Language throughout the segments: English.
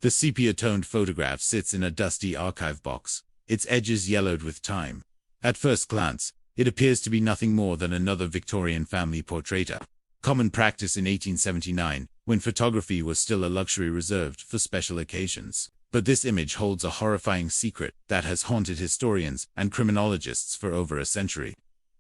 The sepia-toned photograph sits in a dusty archive box, its edges yellowed with time. At first glance, it appears to be nothing more than another Victorian family portrait, a common practice in 1879, when photography was still a luxury reserved for special occasions. But this image holds a horrifying secret that has haunted historians and criminologists for over a century.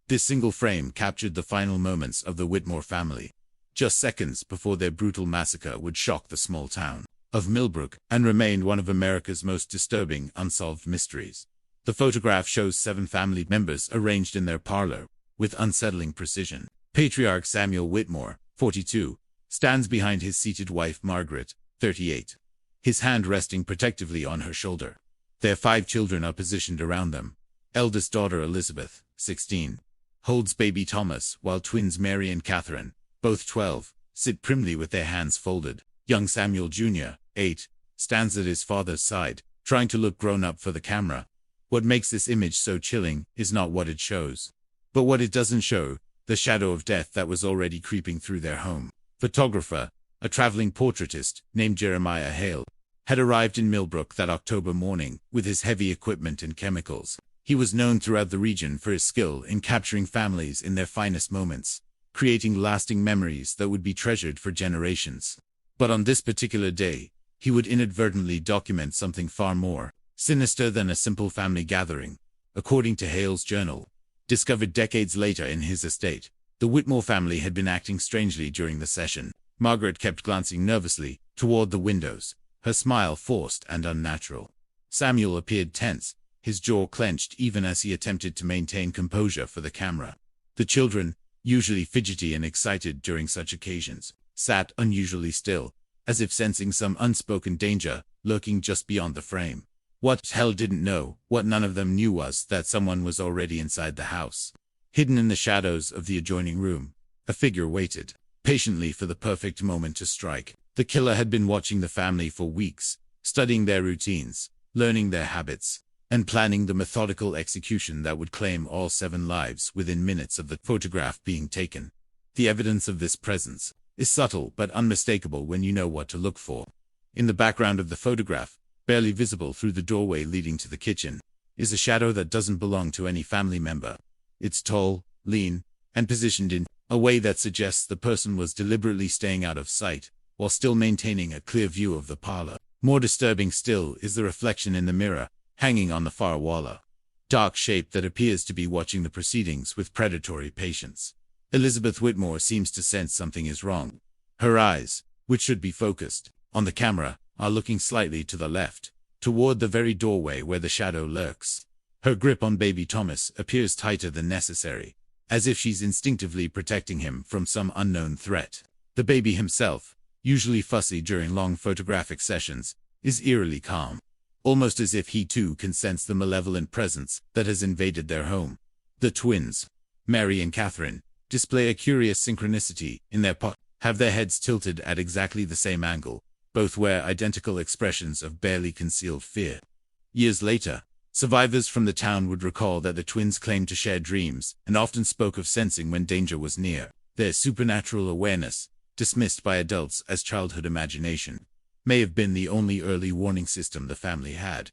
This single frame captured the final moments of the Whitmore family, just seconds before their brutal massacre would shock the small town of Millbrook and remain one of America's most disturbing unsolved mysteries. The photograph shows 7 family members arranged in their parlor, with unsettling precision. Patriarch Samuel Whitmore, 42, stands behind his seated wife Margaret, 38, his hand resting protectively on her shoulder. Their 5 children are positioned around them. Eldest daughter Elizabeth, 16, holds baby Thomas, while twins Mary and Catherine, both 12, sit primly with their hands folded. Young Samuel Jr., 8, stands at his father's side, trying to look grown up for the camera. What makes this image so chilling is not what it shows, but what it doesn't show: the shadow of death that was already creeping through their home. Photographer, a traveling portraitist named Jeremiah Hale, had arrived in Millbrook that October morning with his heavy equipment and chemicals. He was known throughout the region for his skill in capturing families in their finest moments, creating lasting memories that would be treasured for generations. But on this particular day, he would inadvertently document something far more sinister than a simple family gathering. According to Hale's journal, discovered decades later in his estate, the Whitmore family had been acting strangely during the session. Margaret kept glancing nervously toward the windows, her smile forced and unnatural. Samuel appeared tense, his jaw clenched even as he attempted to maintain composure for the camera. The children, usually fidgety and excited during such occasions, sat unusually still, as if sensing some unspoken danger lurking just beyond the frame. What Hale didn't know, what none of them knew, was that someone was already inside the house. Hidden in the shadows of the adjoining room, a figure waited patiently for the perfect moment to strike. The killer had been watching the family for weeks, studying their routines, learning their habits, and planning the methodical execution that would claim all 7 lives within minutes of the photograph being taken. The evidence of this presence is subtle but unmistakable when you know what to look for. In the background of the photograph, barely visible through the doorway leading to the kitchen, is a shadow that doesn't belong to any family member. It's tall, lean, and positioned in a way that suggests the person was deliberately staying out of sight, while still maintaining a clear view of the parlor. More disturbing still is the reflection in the mirror, hanging on the far wall, a dark shape that appears to be watching the proceedings with predatory patience. Elizabeth Whitmore seems to sense something is wrong. Her eyes, which should be focused on the camera, are looking slightly to the left, toward the very doorway where the shadow lurks. Her grip on baby Thomas appears tighter than necessary, as if she's instinctively protecting him from some unknown threat. The baby himself, usually fussy during long photographic sessions, is eerily calm, almost as if he too can sense the malevolent presence that has invaded their home. The twins, Mary and Catherine, display a curious synchronicity in their have their heads tilted at exactly the same angle. Both wear identical expressions of barely concealed fear. Years later, survivors from the town would recall that the twins claimed to share dreams and often spoke of sensing when danger was near. Their supernatural awareness, dismissed by adults as childhood imagination, may have been the only early warning system the family had.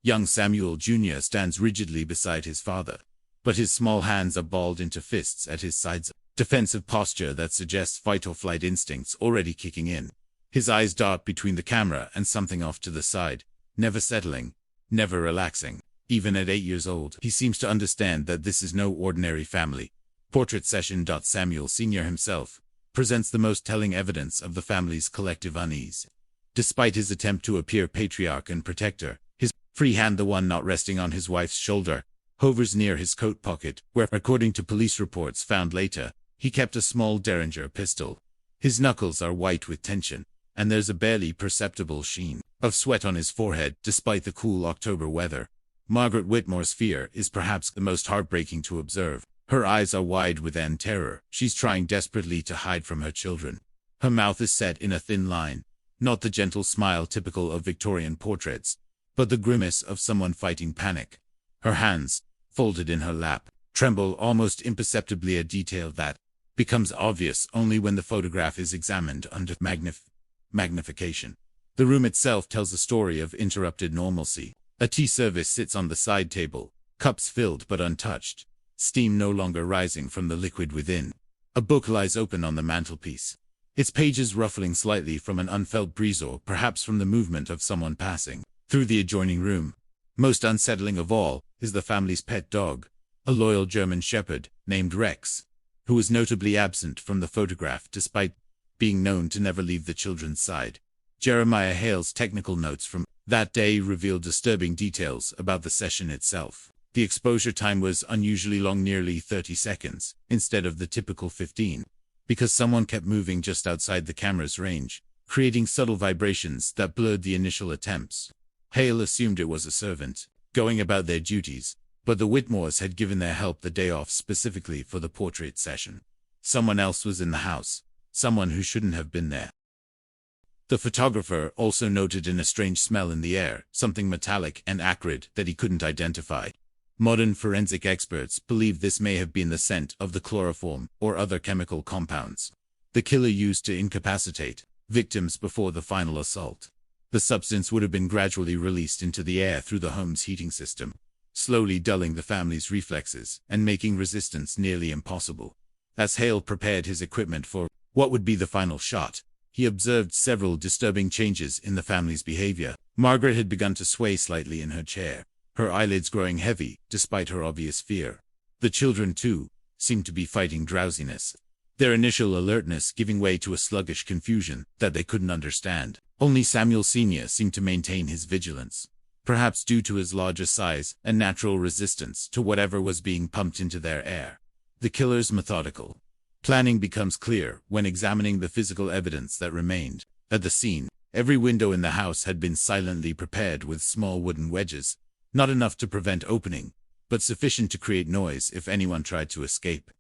Young Samuel Jr. stands rigidly beside his father, but his small hands are balled into fists at his sides, a defensive posture that suggests fight-or-flight instincts already kicking in. His eyes dart between the camera and something off to the side, never settling, never relaxing. Even at 8 years old, he seems to understand that this is no ordinary family. Portrait session. Samuel Sr. himself presents the most telling evidence of the family's collective unease. Despite his attempt to appear patriarch and protector, his free hand, the one not resting on his wife's shoulder, hovers near his coat pocket, where, according to police reports found later, he kept a small Derringer pistol. His knuckles are white with tension, and there's a barely perceptible sheen of sweat on his forehead despite the cool October weather. Margaret Whitmore's fear is perhaps the most heartbreaking to observe. Her eyes are wide with terror. She's trying desperately to hide from her children. Her mouth is set in a thin line, not the gentle smile typical of Victorian portraits, but the grimace of someone fighting panic. Her hands, folded in her lap, tremble almost imperceptibly, a detail that becomes obvious only when the photograph is examined under magnification. The room itself tells a story of interrupted normalcy. A tea service sits on the side table, cups filled but untouched, steam no longer rising from the liquid within. A book lies open on the mantelpiece, its pages ruffling slightly from an unfelt breeze or perhaps from the movement of someone passing through the adjoining room. Most unsettling of all is the family's pet dog, a loyal German shepherd named Rex, who was notably absent from the photograph despite being known to never leave the children's side. Jeremiah Hale's technical notes from that day reveal disturbing details about the session itself. The exposure time was unusually long, nearly 30 seconds, instead of the typical 15, because someone kept moving just outside the camera's range, creating subtle vibrations that blurred the initial attempts. Hale assumed it was a servant, going about their duties, but the Whitmores had given their help the day off specifically for the portrait session. Someone else was in the house, someone who shouldn't have been there. The photographer also noted a strange smell in the air, something metallic and acrid that he couldn't identify. Modern forensic experts believe this may have been the scent of the chloroform or other chemical compounds the killer used to incapacitate victims before the final assault. The substance would have been gradually released into the air through the home's heating system, slowly dulling the family's reflexes and making resistance nearly impossible. As Hale prepared his equipment for what would be the final shot, he observed several disturbing changes in the family's behavior. Margaret had begun to sway slightly in her chair, her eyelids growing heavy despite her obvious fear. The children, too, seemed to be fighting drowsiness, their initial alertness giving way to a sluggish confusion that they couldn't understand. Only Samuel Sr. seemed to maintain his vigilance, perhaps due to his larger size and natural resistance to whatever was being pumped into their air. The killer's methodical planning becomes clear when examining the physical evidence that remained. At the scene, every window in the house had been silently prepared with small wooden wedges, not enough to prevent opening, but sufficient to create noise if anyone tried to escape.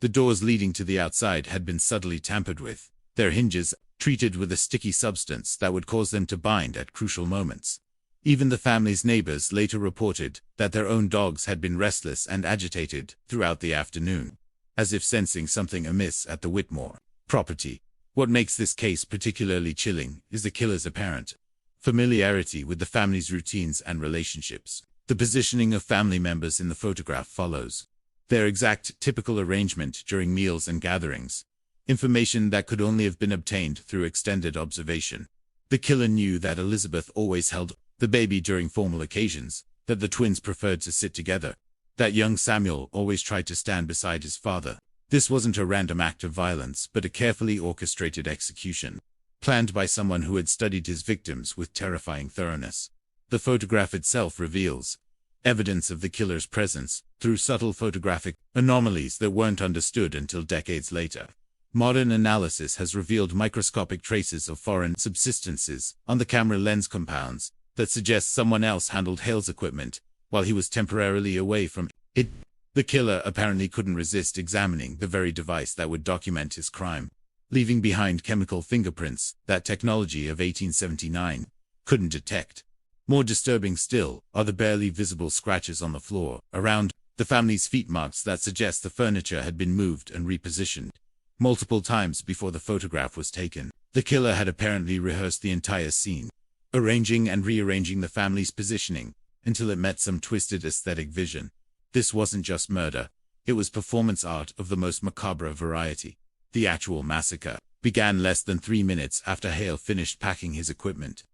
The doors leading to the outside had been subtly tampered with, their hinges treated with a sticky substance that would cause them to bind at crucial moments. Even the family's neighbors later reported that their own dogs had been restless and agitated throughout the afternoon, as if sensing something amiss at the Whitmore property. What makes this case particularly chilling is the killer's apparent familiarity with the family's routines and relationships. The positioning of family members in the photograph follows their exact typical arrangement during meals and gatherings, information that could only have been obtained through extended observation. The killer knew that Elizabeth always held the baby during formal occasions, that the twins preferred to sit together, that young Samuel always tried to stand beside his father. This wasn't a random act of violence, but a carefully orchestrated execution, planned by someone who had studied his victims with terrifying thoroughness. The photograph itself reveals evidence of the killer's presence through subtle photographic anomalies that weren't understood until decades later. Modern analysis has revealed microscopic traces of foreign substances on the camera lens compounds that suggest someone else handled Hale's equipment while he was temporarily away from it. The killer apparently couldn't resist examining the very device that would document his crime, leaving behind chemical fingerprints that technology of 1879 couldn't detect. More disturbing still are the barely visible scratches on the floor around the family's feet, marks that suggest the furniture had been moved and repositioned multiple times before the photograph was taken. The killer had apparently rehearsed the entire scene, arranging and rearranging the family's positioning until it met some twisted aesthetic vision. This wasn't just murder, it was performance art of the most macabre variety. The actual massacre began less than 3 minutes after Hale finished packing his equipment.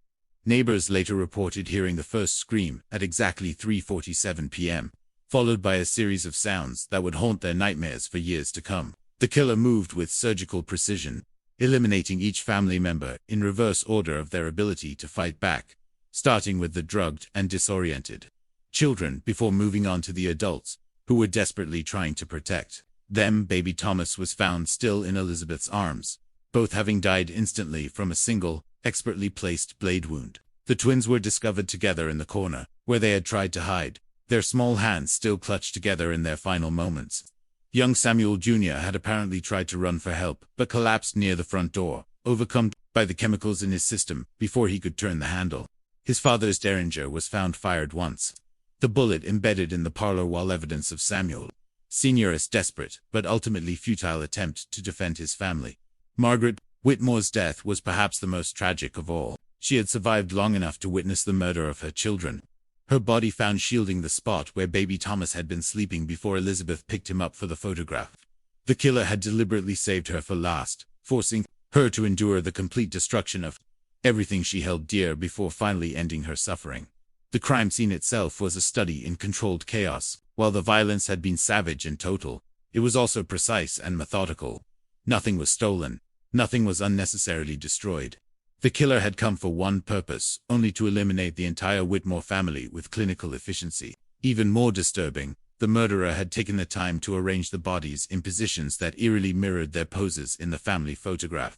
Neighbors later reported hearing the first scream at exactly 3:47 p.m., followed by a series of sounds that would haunt their nightmares for years to come. The killer moved with surgical precision, eliminating each family member in reverse order of their ability to fight back, starting with the drugged and disoriented children before moving on to the adults, who were desperately trying to protect them. Baby Thomas was found still in Elizabeth's arms, both having died instantly from a single, expertly placed blade wound. The twins were discovered together in the corner, where they had tried to hide, their small hands still clutched together in their final moments. Young Samuel Jr. had apparently tried to run for help, but collapsed near the front door, overcome by the chemicals in his system before he could turn the handle. His father's Derringer was found fired once, the bullet embedded in the parlor wall, evidence of Samuel Sr.'s desperate but ultimately futile attempt to defend his family. Margaret Whitmore's death was perhaps the most tragic of all. She had survived long enough to witness the murder of her children. Her body found shielding the spot where baby Thomas had been sleeping before Elizabeth picked him up for the photograph. The killer had deliberately saved her for last, forcing her to endure the complete destruction of everything she held dear before finally ending her suffering. The crime scene itself was a study in controlled chaos. While the violence had been savage and total, it was also precise and methodical. Nothing was stolen. Nothing was unnecessarily destroyed. The killer had come for one purpose, only to eliminate the entire Whitmore family with clinical efficiency. Even more disturbing, the murderer had taken the time to arrange the bodies in positions that eerily mirrored their poses in the family photograph,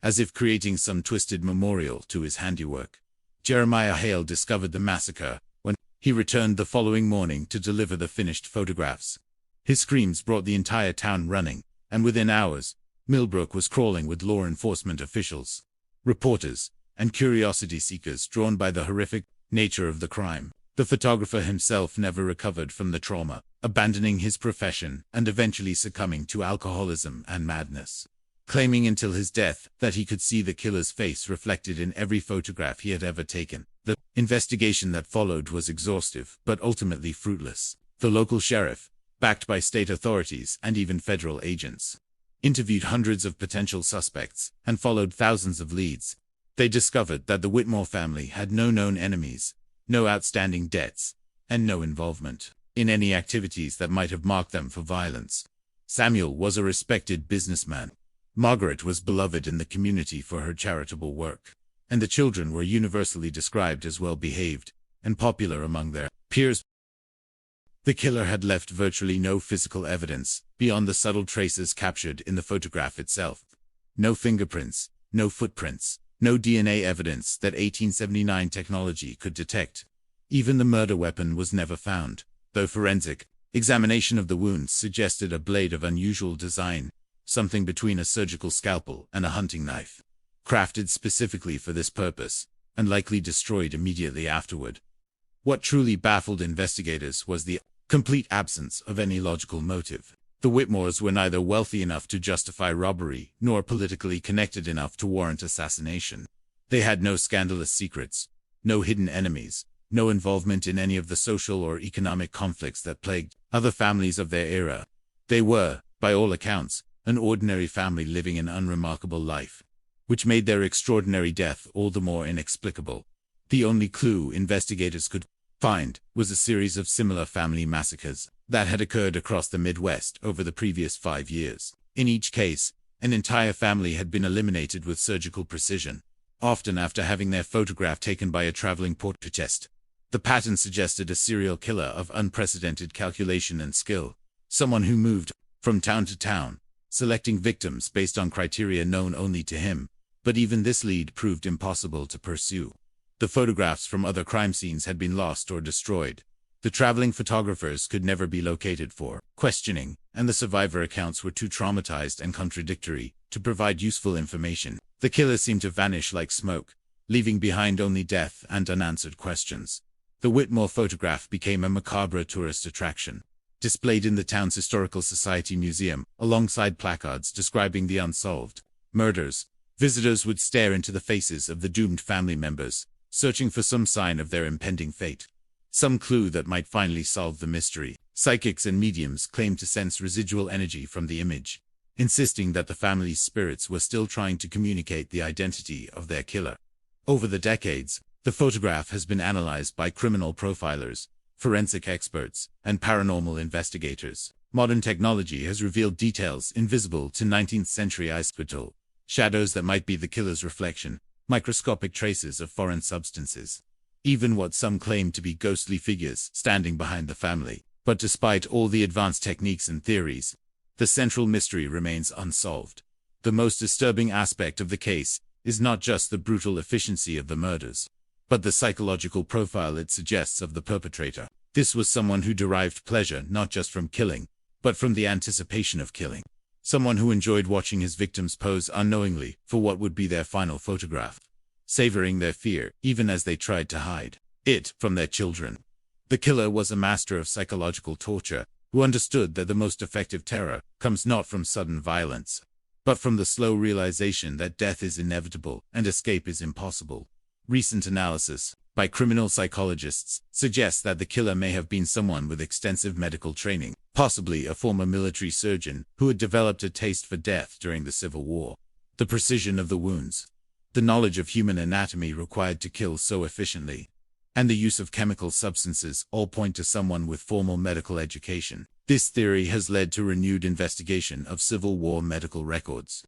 as if creating some twisted memorial to his handiwork. Jeremiah Hale discovered the massacre when he returned the following morning to deliver the finished photographs. His screams brought the entire town running, and within hours, Millbrook was crawling with law enforcement officials, reporters, and curiosity seekers drawn by the horrific nature of the crime. The photographer himself never recovered from the trauma, abandoning his profession and eventually succumbing to alcoholism and madness, claiming until his death that he could see the killer's face reflected in every photograph he had ever taken. The investigation that followed was exhaustive, but ultimately fruitless. The local sheriff, backed by state authorities and even federal agents, interviewed hundreds of potential suspects and followed thousands of leads. They discovered that the Whitmore family had no known enemies, no outstanding debts, and no involvement in any activities that might have marked them for violence. Samuel was a respected businessman. Margaret was beloved in the community for her charitable work, and the children were universally described as well-behaved and popular among their peers. The killer had left virtually no physical evidence beyond the subtle traces captured in the photograph itself. No fingerprints, no footprints, no DNA evidence that 1879 technology could detect. Even the murder weapon was never found, though forensic examination of the wounds suggested a blade of unusual design, something between a surgical scalpel and a hunting knife, crafted specifically for this purpose, and likely destroyed immediately afterward. What truly baffled investigators was the complete absence of any logical motive. The Whitmores were neither wealthy enough to justify robbery, nor politically connected enough to warrant assassination. They had no scandalous secrets, no hidden enemies, no involvement in any of the social or economic conflicts that plagued other families of their era. They were, by all accounts, an ordinary family living an unremarkable life, which made their extraordinary death all the more inexplicable. The only clue investigators could find was a series of similar family massacres that had occurred across the Midwest over the previous 5 years. In each case, an entire family had been eliminated with surgical precision, often after having their photograph taken by a traveling portraitist. The pattern suggested a serial killer of unprecedented calculation and skill, someone who moved from town to town, selecting victims based on criteria known only to him. But even this lead proved impossible to pursue. The photographs from other crime scenes had been lost or destroyed. The traveling photographers could never be located for questioning, and the survivor accounts were too traumatized and contradictory to provide useful information. The killer seemed to vanish like smoke, leaving behind only death and unanswered questions. The Whitmore photograph became a macabre tourist attraction, displayed in the town's Historical Society Museum, alongside placards describing the unsolved murders. Visitors would stare into the faces of the doomed family members, searching for some sign of their impending fate, some clue that might finally solve the mystery. Psychics and mediums claimed to sense residual energy from the image, insisting that the family's spirits were still trying to communicate the identity of their killer. Over the decades, the photograph has been analyzed by criminal profilers, forensic experts, and paranormal investigators. Modern technology has revealed details invisible to 19th-century eye spittle, shadows that might be the killer's reflection, microscopic traces of foreign substances, even what some claim to be ghostly figures standing behind the family. But despite all the advanced techniques and theories, the central mystery remains unsolved. The most disturbing aspect of the case is not just the brutal efficiency of the murders, but the psychological profile it suggests of the perpetrator. This was someone who derived pleasure not just from killing, but from the anticipation of killing. Someone who enjoyed watching his victims pose unknowingly for what would be their final photograph, savoring their fear even as they tried to hide it from their children. The killer was a master of psychological torture, who understood that the most effective terror comes not from sudden violence, but from the slow realization that death is inevitable and escape is impossible. Recent analysis by criminal psychologists suggests that the killer may have been someone with extensive medical training, possibly a former military surgeon who had developed a taste for death during the Civil War. The precision of the wounds, the knowledge of human anatomy required to kill so efficiently, and the use of chemical substances all point to someone with formal medical education. This theory has led to renewed investigation of Civil War medical records,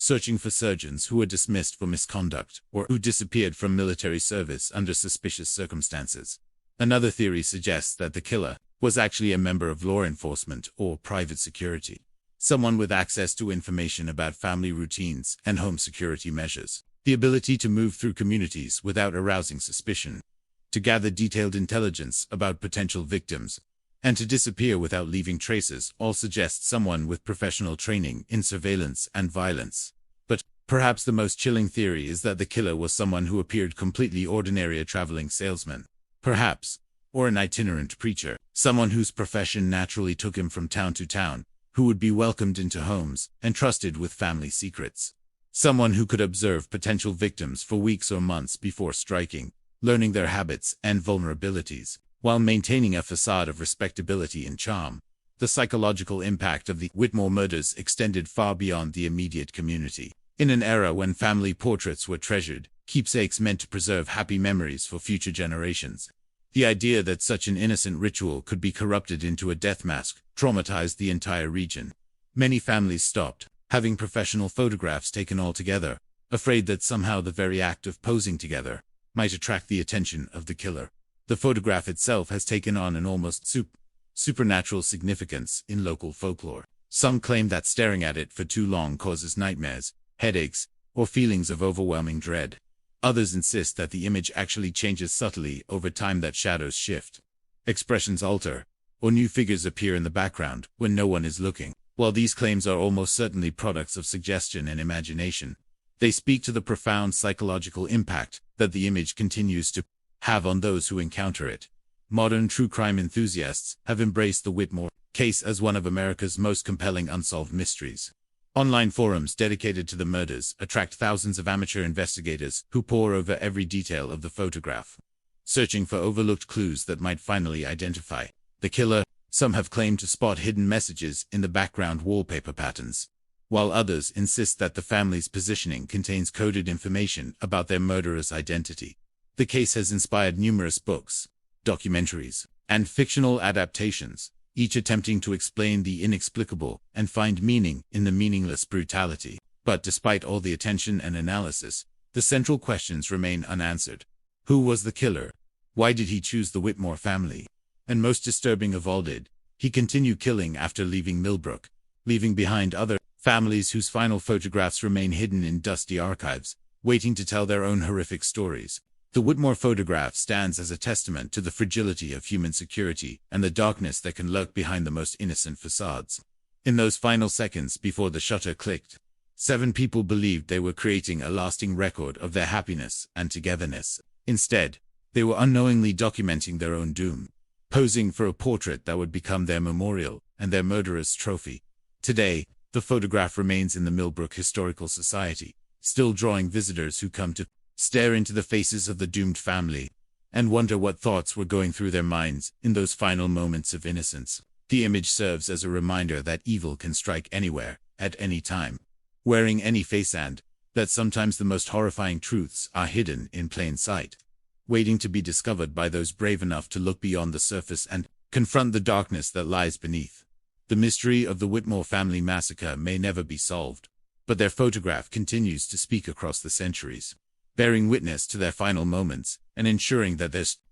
searching for surgeons who were dismissed for misconduct or who disappeared from military service under suspicious circumstances. Another theory suggests that the killer was actually a member of law enforcement or private security, someone with access to information about family routines and home security measures, the ability to move through communities without arousing suspicion, to gather detailed intelligence about potential victims, and to disappear without leaving traces all suggest someone with professional training in surveillance and violence. But perhaps the most chilling theory is that the killer was someone who appeared completely ordinary, a traveling salesman, perhaps, or an itinerant preacher, someone whose profession naturally took him from town to town, who would be welcomed into homes and trusted with family secrets. Someone who could observe potential victims for weeks or months before striking, learning their habits and vulnerabilities, while maintaining a facade of respectability and charm. The psychological impact of the Whitmore murders extended far beyond the immediate community. In an era when family portraits were treasured, keepsakes meant to preserve happy memories for future generations, the idea that such an innocent ritual could be corrupted into a death mask traumatized the entire region. Many families stopped having professional photographs taken altogether, afraid that somehow the very act of posing together might attract the attention of the killer. The photograph itself has taken on an almost supernatural significance in local folklore. Some claim that staring at it for too long causes nightmares, headaches, or feelings of overwhelming dread. Others insist that the image actually changes subtly over time, that shadows shift, expressions alter, or new figures appear in the background when no one is looking. While these claims are almost certainly products of suggestion and imagination, they speak to the profound psychological impact that the image continues to have on those who encounter it. Modern true crime enthusiasts have embraced the Whitmore case as one of America's most compelling unsolved mysteries. Online forums dedicated to the murders attract thousands of amateur investigators who pore over every detail of the photograph, searching for overlooked clues that might finally identify the killer. Some have claimed to spot hidden messages in the background wallpaper patterns, while others insist that the family's positioning contains coded information about their murderer's identity. The case has inspired numerous books, documentaries, and fictional adaptations, each attempting to explain the inexplicable and find meaning in the meaningless brutality. But despite all the attention and analysis, the central questions remain unanswered. Who was the killer? Why did he choose the Whitmore family? And most disturbing of all, did he continue killing after leaving Millbrook, leaving behind other families whose final photographs remain hidden in dusty archives, waiting to tell their own horrific stories? The Whitmore photograph stands as a testament to the fragility of human security and the darkness that can lurk behind the most innocent facades. In those final seconds before the shutter clicked, 7 people believed they were creating a lasting record of their happiness and togetherness. Instead, they were unknowingly documenting their own doom, posing for a portrait that would become their memorial and their murderer's trophy. Today, the photograph remains in the Millbrook Historical Society, still drawing visitors who come to stare into the faces of the doomed family and wonder what thoughts were going through their minds in those final moments of innocence. The image serves as a reminder that evil can strike anywhere, at any time, wearing any face, and that sometimes the most horrifying truths are hidden in plain sight, waiting to be discovered by those brave enough to look beyond the surface and confront the darkness that lies beneath. The mystery of the Whitmore family massacre may never be solved, but their photograph continues to speak across the centuries, bearing witness to their final moments and ensuring that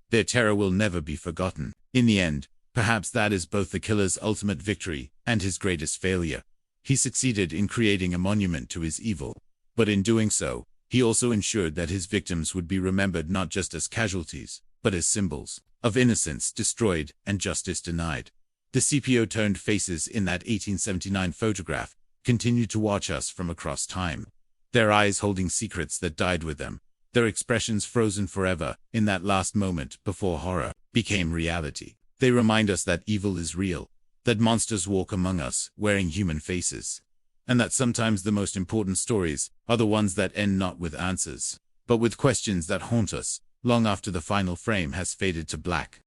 their terror will never be forgotten. In the end, perhaps that is both the killer's ultimate victory and his greatest failure. He succeeded in creating a monument to his evil, but in doing so, he also ensured that his victims would be remembered not just as casualties, but as symbols of innocence destroyed and justice denied. The CPO-turned faces in that 1879 photograph continue to watch us from across time, their eyes holding secrets that died with them, their expressions frozen forever in that last moment before horror became reality. They remind us that evil is real, that monsters walk among us wearing human faces, and that sometimes the most important stories are the ones that end not with answers, but with questions that haunt us long after the final frame has faded to black.